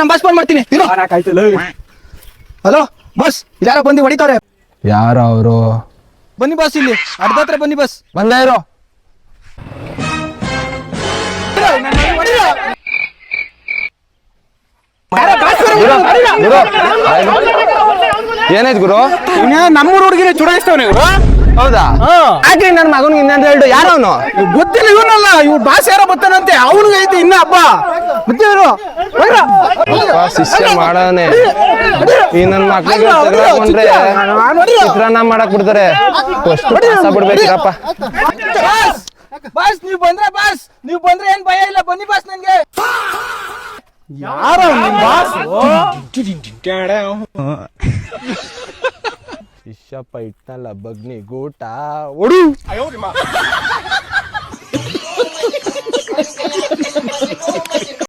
ನಮ್ಮ boss phone ಮಾಡ್ತೀನಿ. Hello bus, ಯಾರೋ ಬಂದು ಹೊಡಿತಾರೆ. ಯಾರ ಅವರು? ಬನ್ನಿ ಬಾಸ್, ಇಲ್ಲಿ ಅರ್ಧ ಹತ್ರ ಬನ್ನಿ ಬಸ್. ಬಂದ ಇರೋ. ಏನಾಯ್ತು ಗುರು? ನಮ್ಮೂರು ಹುಡುಗಿನ ಚುಡಾಯಿಸ್ತವನೆ ಇವರು. ಹೌದಾ? ಯಾಕೆ ನನ್ನ ಮಗನಿಗೆ ಇನ್ನೇನು ಹೇಳು? ಯಾರ ಅವನು? ಗೊತ್ತಿಲ್ಲ, ಇವನಲ್ಲ, ಇವ್ ಬಾಸ್ ಯಾರೋ ಬರ್ತಾನಂತೆ. ಅವನಿಗೆ ಐತಿ ಇನ್ನ ಹಬ್ಬ. ಗೊತ್ತಿವರು ಶಿಷ್ಯ ಮಾಡವನೆ. ಈ ನನ್ನ ಮಕ್ಳಿಗೆ ಚಿತ್ರಾನ್ನ ಮಾಡಕ್ ಬಿಡ್ತಾರೆ. ಬಿಡ್ಬೇಕಿರಪ್ಪ. ಬಾಸ್ ನೀವು ಬಂದ್ರೆ, ಬಾಸ್ ನೀವು ಬಂದ್ರೆ ಏನ್ ಭಯ ಇಲ್ಲ. ಬನ್ನಿ ಬಾಸ್. ನನ್ಗೆ ಯಾರ ಬಾಸ್? ಶಿಷ್ಯಪ್ಪ ಇಟ್ನಲ್ಲ ಬಗ್ನಿ ಗೂಟ ಒಡು.